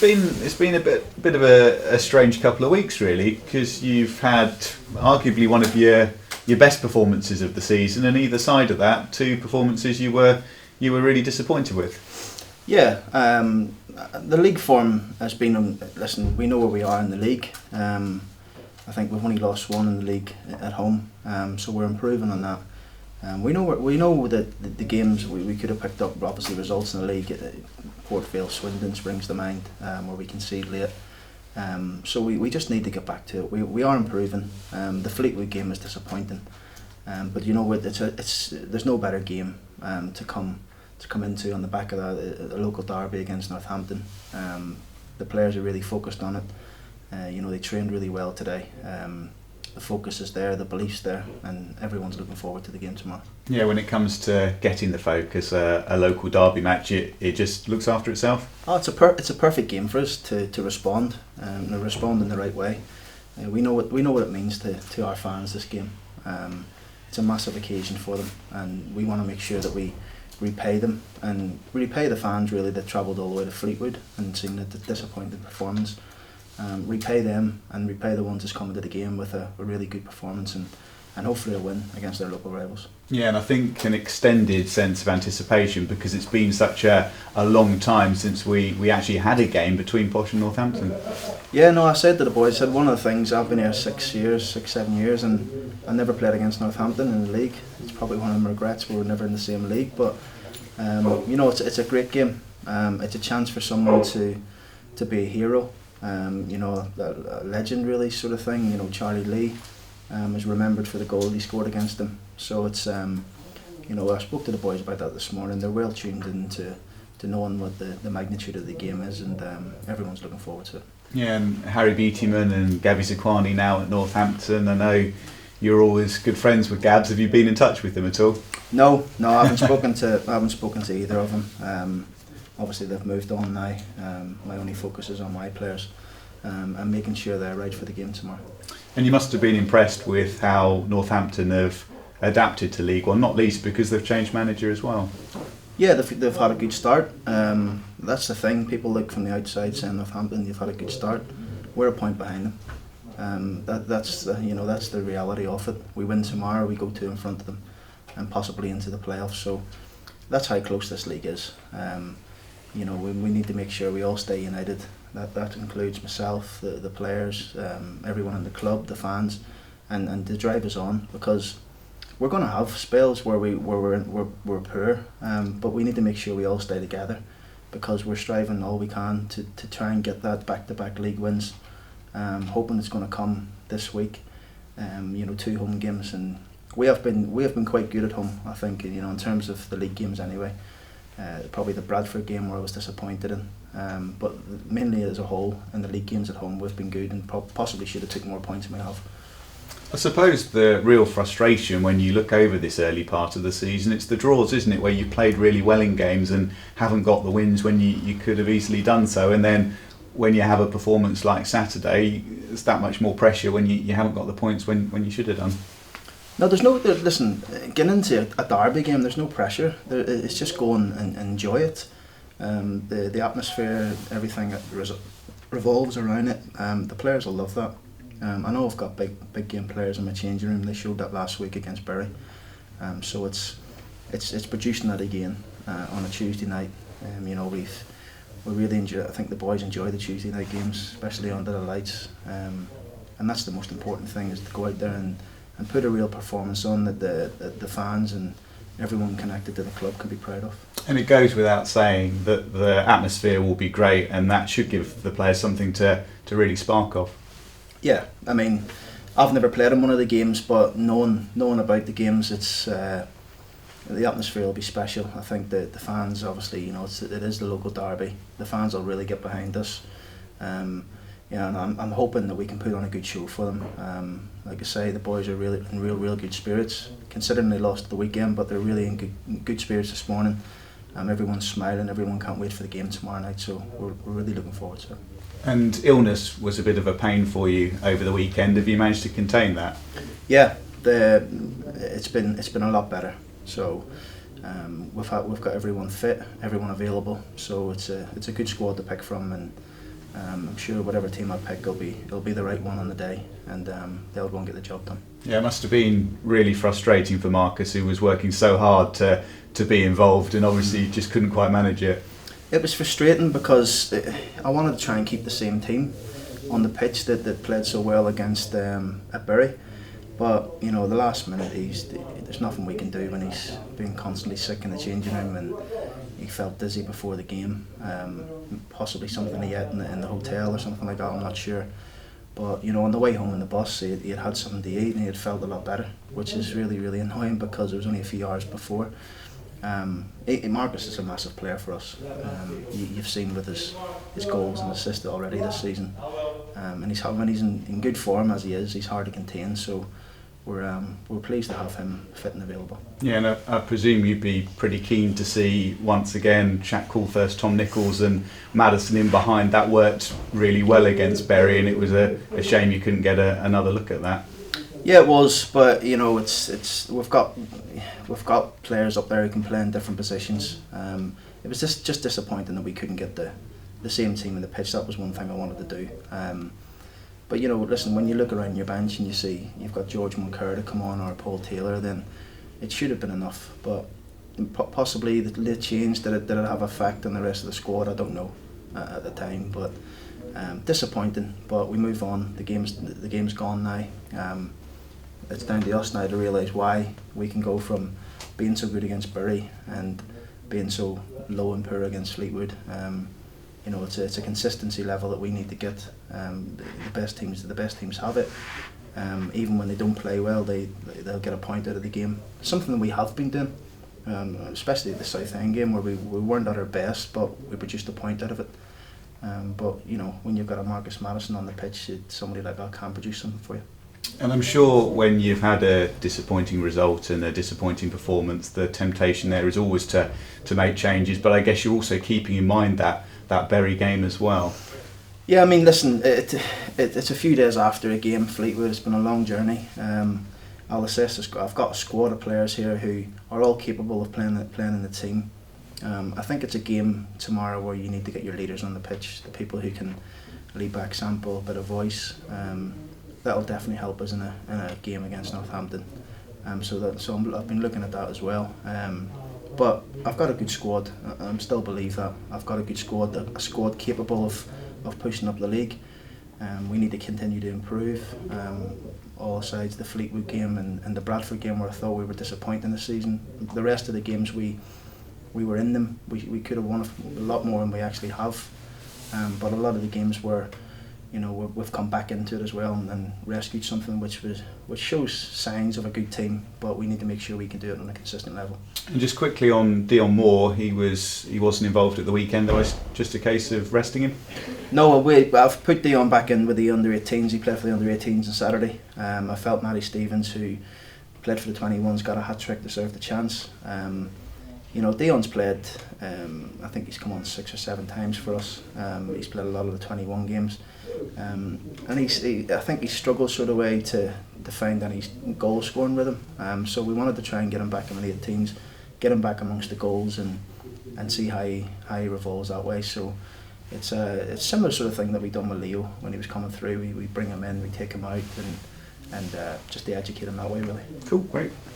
it's been a bit of a strange couple of weeks really, because you've had arguably one of your best performances of the season, and either side of that, two performances you were really disappointed with. Yeah, the league form has been. Listen, we know where we are in the league. I think we've only lost one in the league at home, so we're improving on that. We know that the games we could have picked up obviously results in the league. Port Vale, Swindon springs to mind, where we concede late. So we just need to get back to it. We are improving. The Fleetwood game is disappointing, but you know what? There's no better game to come into on the back of a local derby against Northampton. The players are really focused on it. They trained really well today. The focus is there, the belief's there, and everyone's looking forward to the game tomorrow. Yeah, when it comes to getting the focus, a local derby match, it just looks after itself. Oh, it's a perfect game for us to respond, and respond in the right way. We know what it means to our fans. This game, it's a massive occasion for them, and we want to make sure that we repay them and repay the fans really that travelled all the way to Fleetwood and seen the disappointing performance. Repay them and repay the ones that's coming to the game with a really good performance and hopefully a win against their local rivals. Yeah, and I think an extended sense of anticipation, because it's been such a long time since we actually had a game between Posh and Northampton. Yeah, no, I said to the boys, I said one of the things, I've been here 6, 7 years, and I never played against Northampton in the league. It's probably one of my regrets, we were never in the same league, but it's a great game. It's a chance for someone to be a hero. A legend really sort of thing. Charlie Lee is remembered for the goal he scored against them. So it's I spoke to the boys about that this morning. They're well tuned into knowing what the magnitude of the game is, and everyone's looking forward to it. Yeah, and Harry Beattyman and Gaby Zakuani now at Northampton. I know you're always good friends with Gabs. Have you been in touch with them at all? No, I haven't spoken to either of them. Obviously they've moved on now. My only focus is on my players and making sure they're right for the game tomorrow. And you must have been impressed with how Northampton have adapted to League One, not least because they've changed manager as well. Yeah, they've had a good start. That's the thing. People look from the outside saying Northampton, you've had a good start. We're a point behind them. That's the reality of it. We win tomorrow, we go 2 in front of them, and possibly into the playoffs. So that's how close this league is. We need to make sure we all stay united. That includes myself, the players, everyone in the club, the fans, and to drive us on, because we're going to have spells where we're poor, but we need to make sure we all stay together, because we're striving all we can to try and get that back-to-back league wins. Hoping it's going to come this week. 2 home games, and we have been quite good at home. I think in terms of the league games anyway. Probably the Bradford game where I was disappointed in, but mainly as a whole in the league games at home we've been good, and possibly should have taken more points than we have. I suppose the real frustration when you look over this early part of the season, it's the draws, isn't it, where you played really well in games and haven't got the wins when you could have easily done so, and then when you have a performance like Saturday, it's that much more pressure when you haven't got the points when you should have done. No, listen, getting into a derby game, there's no pressure. It's just go and enjoy it. The atmosphere, everything that revolves around it. The players will love that. I know I've got big game players in my changing room. They showed that last week against Bury. So it's producing that again on a Tuesday night. We really enjoy. I think the boys enjoy the Tuesday night games, especially under the lights. And that's the most important thing, is to go out there and put a real performance on that the fans and everyone connected to the club can be proud of. And it goes without saying that the atmosphere will be great, and that should give the players something to really spark off. Yeah, I mean, I've never played in one of the games, but knowing about the games, it's the atmosphere will be special. I think that the fans, obviously, it is the local derby. The fans will really get behind us. And I'm hoping that we can put on a good show for them. Like I say, the boys are really in real good spirits, considering they lost the weekend, but they're really in good spirits this morning. Everyone's smiling, everyone can't wait for the game tomorrow night, so we're really looking forward to it. And illness was a bit of a pain for you over the weekend. Have you managed to contain that? Yeah, it's been a lot better. So we've got everyone fit, everyone available. So it's a good squad to pick from, and I'm sure whatever team I pick it'll be the right one on the day, and they'll go and get the job done. Yeah, it must have been really frustrating for Marcus, who was working so hard to be involved, and obviously just couldn't quite manage it. It was frustrating because I wanted to try and keep the same team on the pitch that played so well against at Bury, but the last minute there's nothing we can do when he's been constantly sick in the changing room, and he felt dizzy before the game, possibly something he ate in the hotel or something like that, I'm not sure. But on the way home in the bus he had something to eat and he had felt a lot better, which is really, really annoying because it was only a few hours before. Marcus is a massive player for us. You've seen with his goals and assists already this season, and when he's in good form as he is, he's hard to contain. So we're pleased to have him fit and available. Yeah, and I presume you'd be pretty keen to see once again Jack Coulthurst, Tom Nichols, and Madison in behind. That worked really well against Bury, and it was a shame you couldn't get another look at that. Yeah, it was, but it's we've got players up there who can play in different positions. It was just disappointing that we couldn't get the same team in the pitch. That was one thing I wanted to do. But listen, when you look around your bench and you see you've got George Moncur to come on or Paul Taylor, then it should have been enough. But possibly the late change did it have effect on the rest of the squad? I don't know at the time, but disappointing. But we move on. The game's gone now. It's down to us now to realise why we can go from being so good against Bury and being so low and poor against Fleetwood. It's a consistency level that we need to get. The best teams have it. Even when they don't play well, they'll get a point out of the game. Something that we have been doing, especially at the Southend game where we weren't at our best, but we produced a point out of it. But when you've got a Marcus Madison on the pitch, somebody like that can produce something for you. And I'm sure when you've had a disappointing result and a disappointing performance, the temptation there is always to make changes. But I guess you're also keeping in mind that Bury game as well. Yeah, I mean, listen, it's a few days after a game. Fleetwood, it's been a long journey. I'll assess I've got a squad of players here who are all capable of playing in the team. I think it's a game tomorrow where you need to get your leaders on the pitch, the people who can lead by example, a bit of voice. That'll definitely help us in a game against Northampton. So I've been looking at that as well. But I've got a good squad. I still believe that I've got a good squad, a squad capable of pushing up the league. We need to continue to improve. All sides, the Fleetwood game and the Bradford game, where I thought we were disappointing this season. The rest of the games we were in them. We could have won a lot more than we actually have. But a lot of the games were, we've come back into it as well and rescued something which shows signs of a good team, but we need to make sure we can do it on a consistent level. And just quickly on Dion Moore, he wasn't involved at the weekend, though. It's just a case of resting him? No, I've put Dion back in with the under-18s. He played for the under-18s on Saturday. I felt Matty Stevens, who played for the 21s, got a hat-trick, deserved the chance. Dion's played, I think he's come on 6 or 7 times for us. He's played a lot of the 21 games. And I think he struggles sort of way to find any goal scoring rhythm. So we wanted to try and get him back in the 18s, get him back amongst the goals and see how he revolves that way. So it's a similar sort of thing that we done with Leo when he was coming through. We bring him in, we take him out and just to educate him that way, really. Cool, great.